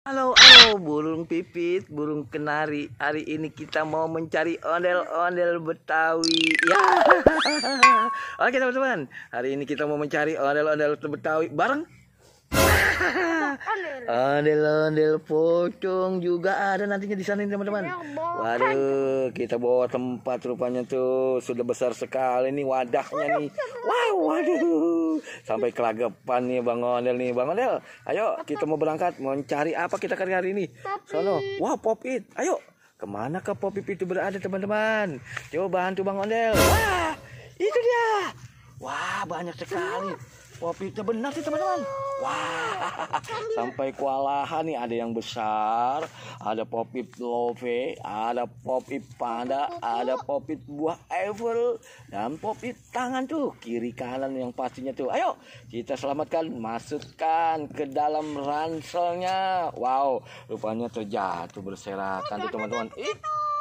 Halo, halo, burung pipit, burung kenari. Hari ini kita mau mencari ondel-ondel Betawi. Ya. Oke teman-teman, hari ini kita mau mencari ondel-ondel Betawi bareng. Ondel-ondel pocong juga ada nantinya di sana teman-teman. Waduh, kita bawa tempat rupanya tuh sudah besar sekali nih wadahnya nih. Wow, waduh, sampai kelagapan nih Bang Ondel nih. Bang Ondel, ayo kita mau berangkat, mau cari apa kita hari ini? Sono, wah Pop It, ayo. Kemana ke Pop It itu berada teman-teman? Coba bantu Bang Ondel. Wah, itu dia. Wah, banyak sekali. Pop It benar sih teman-teman. Wah, sampai kewalahan nih, ada yang besar, ada Pop It Love, ada Pop It Panda, ada Pop It buah Eiffel, dan Pop It tangan tuh, kiri kanan yang pastinya tuh. Ayo, kita selamatkan, masukkan ke dalam ranselnya. Wow, rupanya terjatuh berserakan tuh teman-teman.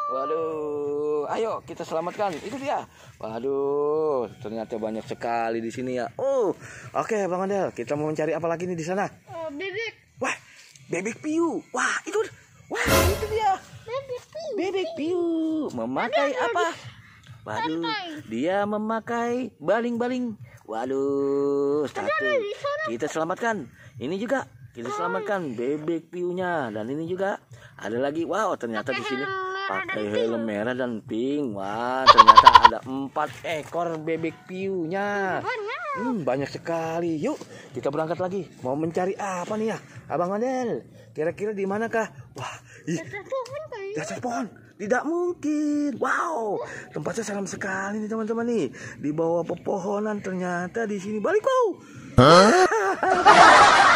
Waduh, ayo kita selamatkan. Itu dia. Waduh, ternyata banyak sekali di sini ya. Oke Bang Ondel, kita mau mencari apa lagi nih di sana? Bebek. Wah, bebek piu. Wah, itu dia. Bebek piu. Memakai apa? Waduh, dia memakai baling-baling. Waduh, satu. Kita selamatkan. Ini juga kita selamatkan bebek piunya, dan ini juga ada lagi. Wow, ternyata di sini pakai helm merah dan pink. Wah, ternyata ada 4 ekor bebek piunya. Banyak sekali. Yuk, kita berangkat lagi. Mau mencari apa nih ya, Abang Ondel? Kira-kira di manakah? Wah, di atas pohon. Tidak mungkin. Wow, tempatnya seram sekali nih teman-teman nih. Di bawah pepohonan, ternyata di sini balik bau.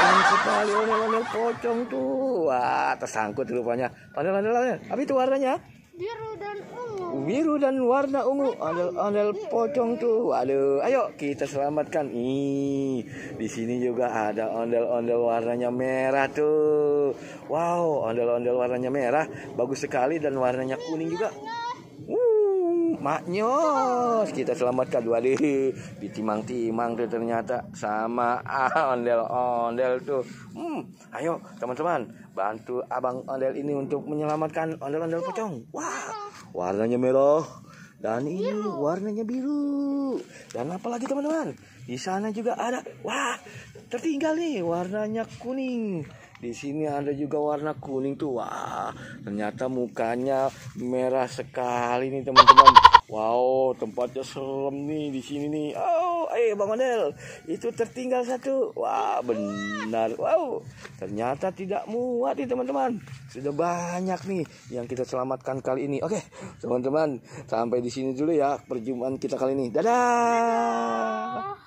Banyak sekali ondel-ondel pocong tuh. Wah, tersangkut rupanya. Ondel-ondel. Apa itu warnanya? Biru dan ungu. Biru dan warna ungu. Ondel-ondel pocong tuh. Waduh, ayo kita selamatkan. Di sini juga ada ondel-ondel warnanya merah tuh. Wow, ondel-ondel warnanya merah bagus sekali, dan warnanya kuning juga. Maknyos, kita selamatkan. Waduh, ditimang-timang tuh ternyata sama ondel-ondel tuh. Ayo teman-teman, bantu Abang Ondel ini untuk menyelamatkan ondel-ondel pocong. Wah, warnanya merah, dan ini warnanya biru. Dan apa lagi teman-teman? Di sana juga ada. Wah, tertinggal nih warnanya kuning. Di sini ada juga warna kuning tuh. Wah, ternyata mukanya merah sekali nih teman-teman. Wow, tempatnya serem nih di sini nih. Bang Ondel, itu tertinggal satu. Wah, benar. Wow, ternyata tidak muat nih teman-teman. Sudah banyak nih yang kita selamatkan kali ini. Oke, teman-teman, sampai di sini dulu ya perjumpaan kita kali ini. Dadah.